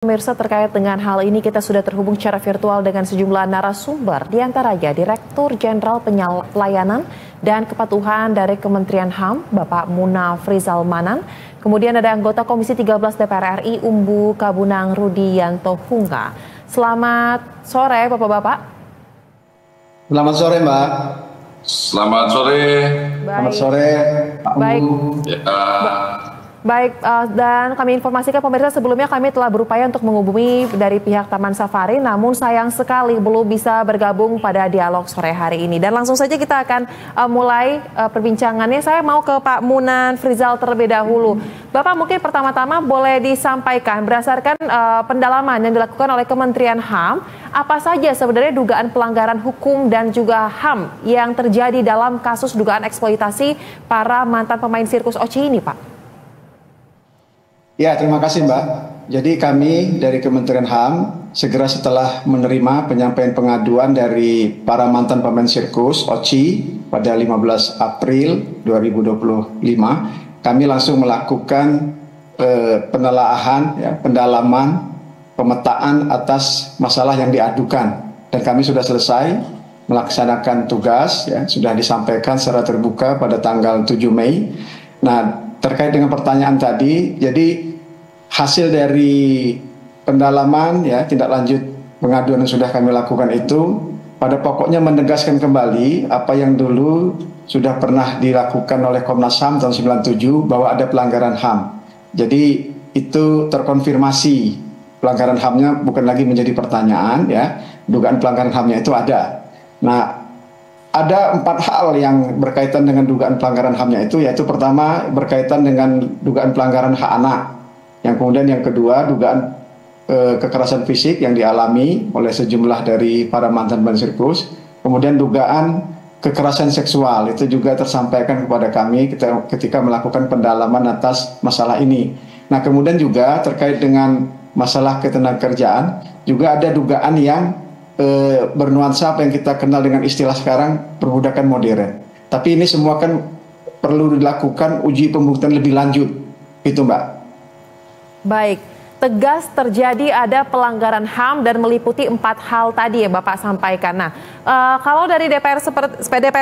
Pemirsa, terkait dengan hal ini kita sudah terhubung secara virtual dengan sejumlah narasumber, diantaranya Direktur Jenderal Pelayanan dan Kepatuhan dari Kementerian HAM, Bapak Munafrizal Manan. Kemudian ada anggota Komisi 13 DPR RI, Umbu Kabunang Rudiyanto Hunga. Selamat sore Bapak-Bapak. Selamat sore Mbak. Selamat sore. Selamat sore Pak Umbu. Baik, dan kami informasikan pemirsa, sebelumnya kami telah berupaya untuk menghubungi dari pihak Taman Safari, namun sayang sekali belum bisa bergabung pada dialog sore hari ini. Dan langsung saja kita akan mulai perbincangannya. Saya mau ke Pak Munafrizal terlebih dahulu. Bapak, mungkin pertama-tama boleh disampaikan berdasarkan pendalaman yang dilakukan oleh Kementerian HAM, apa saja sebenarnya dugaan pelanggaran hukum dan juga HAM yang terjadi dalam kasus dugaan eksploitasi para mantan pemain sirkus Oci ini, Pak? Ya, terima kasih Mbak. Jadi kami dari Kementerian HAM segera setelah menerima penyampaian pengaduan dari para mantan pemain sirkus Oci pada 15 April 2025, kami langsung melakukan penelaahan, pendalaman, pemetaan atas masalah yang diadukan. Dan kami sudah selesai melaksanakan tugas, sudah disampaikan secara terbuka pada tanggal 7 Mei. Nah, terkait dengan pertanyaan tadi, jadi hasil dari pendalaman, tindak lanjut pengaduan yang sudah kami lakukan itu pada pokoknya menegaskan kembali apa yang dulu sudah pernah dilakukan oleh Komnas HAM tahun 97 bahwa ada pelanggaran HAM. Jadi itu terkonfirmasi pelanggaran HAM-nya bukan lagi menjadi pertanyaan, dugaan pelanggaran HAM-nya itu ada. Nah, ada 4 hal yang berkaitan dengan dugaan pelanggaran HAM-nya itu, yaitu pertama berkaitan dengan dugaan pelanggaran hak anak. Yang kemudian yang kedua dugaan kekerasan fisik yang dialami oleh sejumlah dari para mantan pemain sirkus. Kemudian dugaan kekerasan seksual itu juga tersampaikan kepada kami ketika melakukan pendalaman atas masalah ini. Nah, kemudian juga terkait dengan masalah ketenagakerjaan juga ada dugaan yang bernuansa apa yang kita kenal dengan istilah sekarang perbudakan modern. Tapi ini semua kan perlu dilakukan uji pembuktian lebih lanjut, itu Mbak. Baik, tegas terjadi ada pelanggaran HAM dan meliputi 4 hal tadi ya Bapak sampaikan. Nah, kalau dari DPR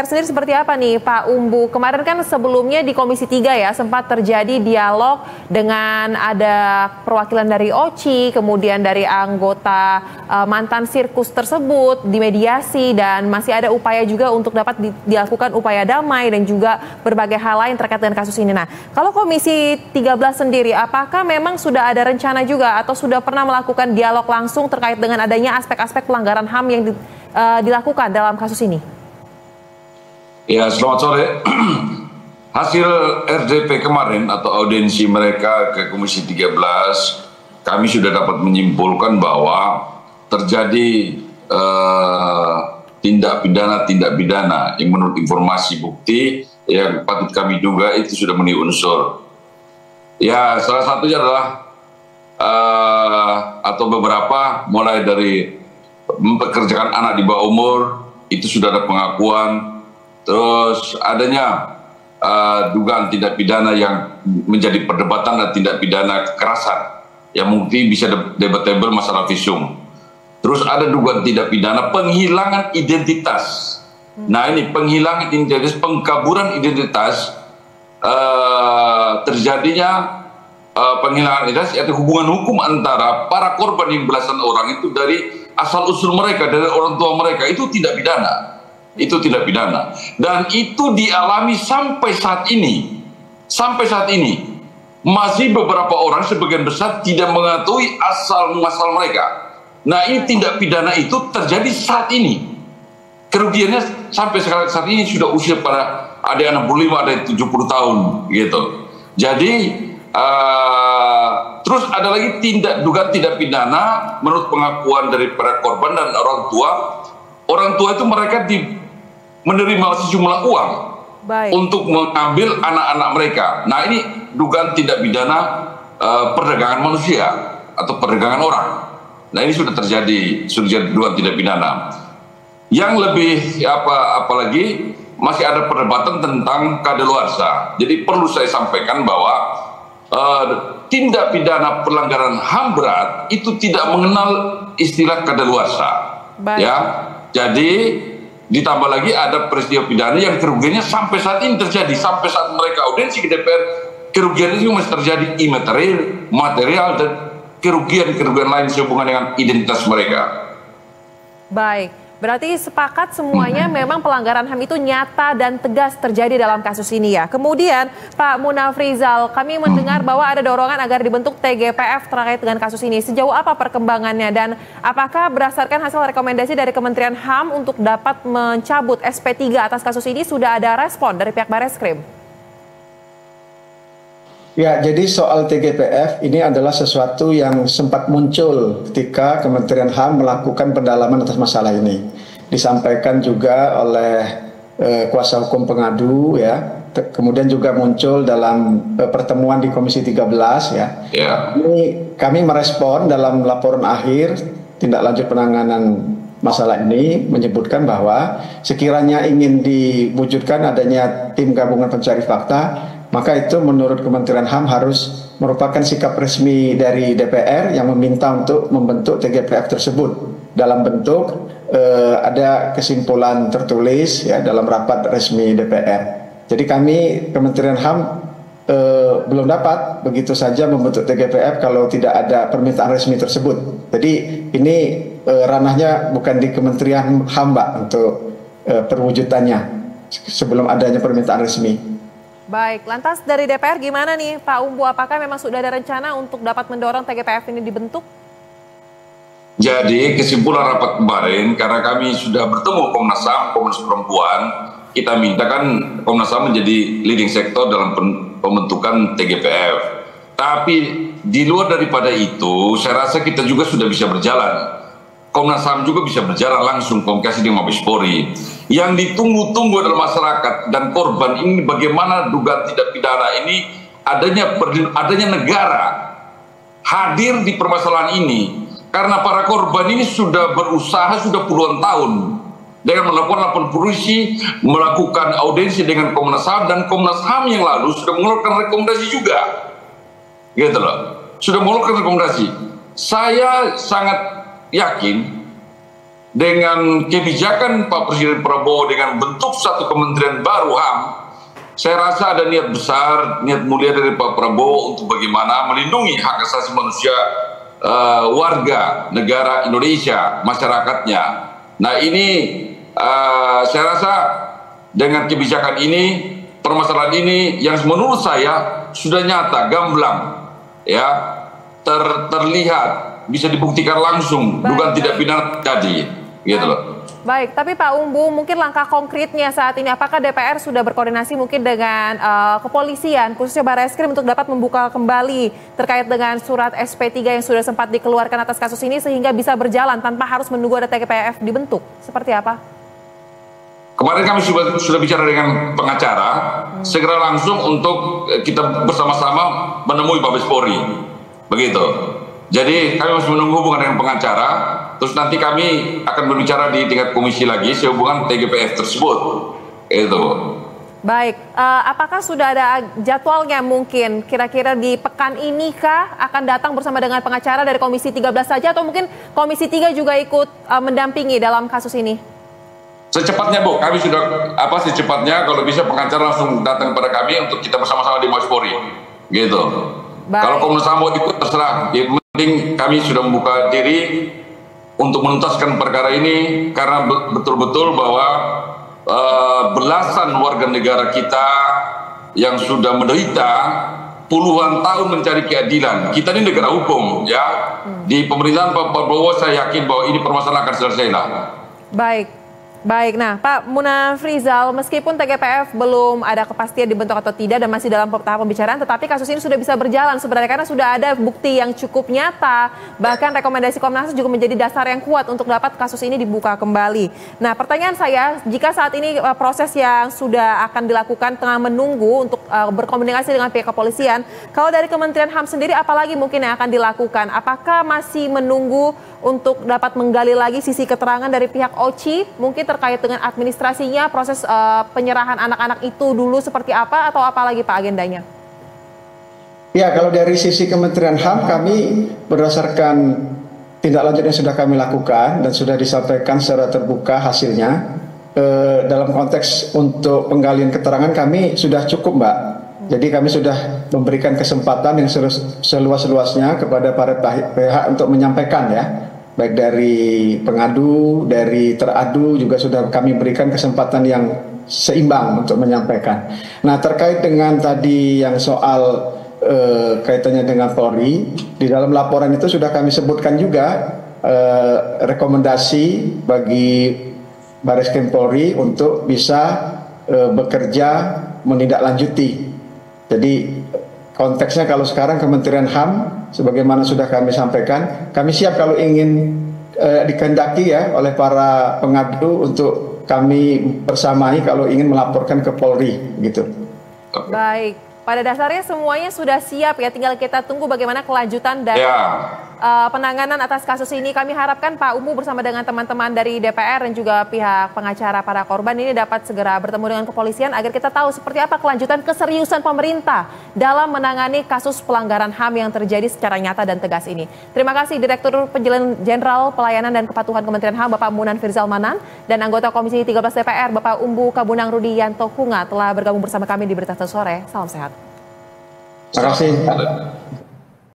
sendiri seperti apa nih Pak Umbu? Kemarin kan sebelumnya di Komisi 3 ya sempat terjadi dialog dengan ada perwakilan dari Oci, kemudian dari anggota mantan sirkus tersebut dimediasi, dan masih ada upaya juga untuk dapat dilakukan upaya damai dan juga berbagai hal lain terkait dengan kasus ini. Nah, kalau Komisi 13 sendiri, apakah memang sudah ada rencana juga atau sudah pernah melakukan dialog langsung terkait dengan adanya aspek-aspek pelanggaran HAM yang dilakukan dalam kasus ini? Ya, selamat sore. Hasil RDP kemarin atau audiensi mereka ke Komisi 13, kami sudah dapat menyimpulkan bahwa terjadi tindak pidana yang menurut informasi bukti yang patut kami duga itu sudah memenuhi unsur. Ya, salah satunya adalah atau beberapa mulai dari mempekerjakan anak di bawah umur, itu sudah ada pengakuan. Terus adanya dugaan tindak pidana yang menjadi perdebatan dan tindak pidana kekerasan yang mungkin bisa debatable masalah visum. Terus ada dugaan tindak pidana penghilangan identitas. Nah, ini penghilangan identitas, pengkaburan identitas, terjadinya penghilangan identitas yaitu hubungan hukum antara para korban yang belasan orang itu dari asal usul mereka, dari orang tua mereka, itu tidak pidana. Itu tidak pidana. Dan itu dialami sampai saat ini. Sampai saat ini masih beberapa orang, sebagian besar tidak mengetahui asal muasal mereka. Nah, ini tindak pidana itu terjadi saat ini. Kerugiannya sampai sekarang saat ini sudah usia pada ada yang 65, ada yang 70 tahun gitu. Jadi terus ada lagi dugaan tindak pidana menurut pengakuan dari para korban dan orang tua. Orang tua itu mereka menerima sejumlah uang untuk mengambil anak-anak mereka. Nah, ini dugaan tindak pidana perdagangan manusia atau perdagangan orang. Nah, ini sudah terjadi dugaan tindak pidana. Yang lebih apalagi masih ada perdebatan tentang kadaluarsa. Jadi perlu saya sampaikan bahwa tindak pidana pelanggaran HAM berat itu tidak mengenal istilah kadaluarsa. Ya, jadi ditambah lagi ada peristiwa pidana yang kerugiannya sampai saat ini terjadi, sampai saat mereka audiensi ke DPR, kerugian itu masih terjadi imaterial, material, dan kerugian lain sehubungan dengan identitas mereka. Baik, berarti sepakat semuanya memang pelanggaran HAM itu nyata dan tegas terjadi dalam kasus ini ya. Kemudian Pak Munafrizal, kami mendengar bahwa ada dorongan agar dibentuk TGPF terkait dengan kasus ini. Sejauh apa perkembangannya dan apakah berdasarkan hasil rekomendasi dari Kementerian HAM untuk dapat mencabut SP3 atas kasus ini sudah ada respon dari pihak Bareskrim? Ya, jadi soal TGPF ini adalah sesuatu yang sempat muncul ketika Kementerian HAM melakukan pendalaman atas masalah ini. Disampaikan juga oleh kuasa hukum pengadu ya. Kemudian juga muncul dalam pertemuan di Komisi 13 ya. Kami merespon dalam laporan akhir tindak lanjut penanganan masalah ini menyebutkan bahwa sekiranya ingin diwujudkan adanya tim gabungan pencari fakta, maka itu menurut Kementerian HAM harus merupakan sikap resmi dari DPR yang meminta untuk membentuk TGPF tersebut dalam bentuk ada kesimpulan tertulis ya dalam rapat resmi DPR. Jadi kami Kementerian HAM belum dapat begitu saja membentuk TGPF kalau tidak ada permintaan resmi tersebut. Jadi ini ranahnya bukan di Kementerian HAM, Mbak, untuk perwujudannya sebelum adanya permintaan resmi. Baik, lantas dari DPR gimana nih Pak Umbu? Apakah memang sudah ada rencana untuk dapat mendorong TGPF ini dibentuk? Jadi kesimpulan rapat kemarin, karena kami sudah bertemu Komnas HAM, Komnas Perempuan, kita mintakan Komnas HAM menjadi leading sektor dalam pembentukan TGPF. Tapi di luar daripada itu, saya rasa kita juga sudah bisa berjalan. Komnas HAM juga bisa berjalan langsung komunikasi dengan Mabes Polri. Yang ditunggu-tunggu adalah masyarakat dan korban ini bagaimana dugaan tidak pidana ini adanya negara hadir di permasalahan ini. Karena para korban ini sudah berusaha sudah puluhan tahun dengan melakukan lapor polisi, melakukan audiensi dengan Komnas HAM, dan Komnas HAM yang lalu sudah mengeluarkan rekomendasi juga. Gitu loh. Sudah mengeluarkan rekomendasi. Saya sangat yakin dengan kebijakan Pak Presiden Prabowo dengan bentuk satu kementerian baru HAM, saya rasa ada niat besar, niat mulia dari Pak Prabowo untuk bagaimana melindungi hak asasi manusia warga negara Indonesia, masyarakatnya. Nah ini saya rasa dengan kebijakan ini, permasalahan ini yang menurut saya sudah nyata, gamblang, ya, terlihat, bisa dibuktikan langsung, dugaan tidak pidana terjadi, gitu loh. Baik, tapi Pak Umbu, mungkin langkah konkretnya saat ini, apakah DPR sudah berkoordinasi mungkin dengan kepolisian, khususnya Bareskrim, untuk dapat membuka kembali terkait dengan surat SP3 yang sudah sempat dikeluarkan atas kasus ini sehingga bisa berjalan tanpa harus menunggu ada TGPF dibentuk? Seperti apa? Kemarin kami sudah bicara dengan pengacara, segera langsung untuk kita bersama-sama menemui Mabes Polri, begitu. Jadi kami masih menunggu hubungan dengan pengacara, terus nanti kami akan berbicara di tingkat komisi lagi sehubungan TGPF tersebut. Itu. Baik, apakah sudah ada jadwalnya mungkin kira-kira di pekan ini kah akan datang bersama dengan pengacara dari Komisi 13 saja atau mungkin Komisi 3 juga ikut mendampingi dalam kasus ini? Secepatnya Bu, kami sudah secepatnya kalau bisa pengacara langsung datang kepada kami untuk kita bersama-sama di Mabes Polri. Gitu. Baik. Kalau Komnas HAM ikut terserah. Yang penting kami sudah membuka diri untuk menuntaskan perkara ini karena betul-betul bahwa belasan warga negara kita yang sudah menderita puluhan tahun mencari keadilan. Kita ini negara hukum, ya. Di pemerintahan Pak Prabowo saya yakin bahwa ini permasalahan akan selesai lah. Baik, nah Pak Munafrizal, meskipun TGPF belum ada kepastian dibentuk atau tidak dan masih dalam tahap pembicaraan, tetapi kasus ini sudah bisa berjalan sebenarnya karena sudah ada bukti yang cukup nyata, bahkan rekomendasi Komnas juga menjadi dasar yang kuat untuk dapat kasus ini dibuka kembali. Nah pertanyaan saya, jika saat ini proses yang sudah akan dilakukan tengah menunggu untuk berkomunikasi dengan pihak kepolisian, kalau dari Kementerian HAM sendiri apalagi mungkin yang akan dilakukan? Apakah masih menunggu untuk dapat menggali lagi sisi keterangan dari pihak OCI mungkin terkait dengan administrasinya, proses penyerahan anak-anak itu dulu seperti apa atau apa lagi Pak agendanya? Ya, kalau dari sisi Kementerian HAM, kami berdasarkan tindak lanjut yang sudah kami lakukan dan sudah disampaikan secara terbuka hasilnya, dalam konteks untuk penggalian keterangan kami sudah cukup, Mbak. Jadi kami sudah memberikan kesempatan yang seluas-luasnya kepada para pihak untuk menyampaikan ya, baik dari pengadu, dari teradu juga sudah kami berikan kesempatan yang seimbang untuk menyampaikan. Nah, terkait dengan tadi yang soal kaitannya dengan Polri, di dalam laporan itu sudah kami sebutkan juga rekomendasi bagi Bareskrim Polri untuk bisa bekerja menindaklanjuti. Jadi konteksnya kalau sekarang Kementerian HAM, sebagaimana sudah kami sampaikan, kami siap kalau ingin dikehendaki ya oleh para pengadu untuk kami bersamai kalau ingin melaporkan ke Polri gitu. Baik, pada dasarnya semuanya sudah siap ya, tinggal kita tunggu bagaimana kelanjutan dari penanganan atas kasus ini. Kami harapkan Pak Umbu bersama dengan teman-teman dari DPR dan juga pihak pengacara para korban ini dapat segera bertemu dengan kepolisian agar kita tahu seperti apa kelanjutan keseriusan pemerintah dalam menangani kasus pelanggaran HAM yang terjadi secara nyata dan tegas ini. Terima kasih Direktur Penjelan Jenderal Pelayanan dan Kepatuhan Kementerian HAM Bapak Munan Firzal Manan dan anggota Komisi 13 DPR Bapak Umbu Kabunang Rudi Yanto Kunga telah bergabung bersama kami di Berita Sore. Salam sehat. Terima kasih.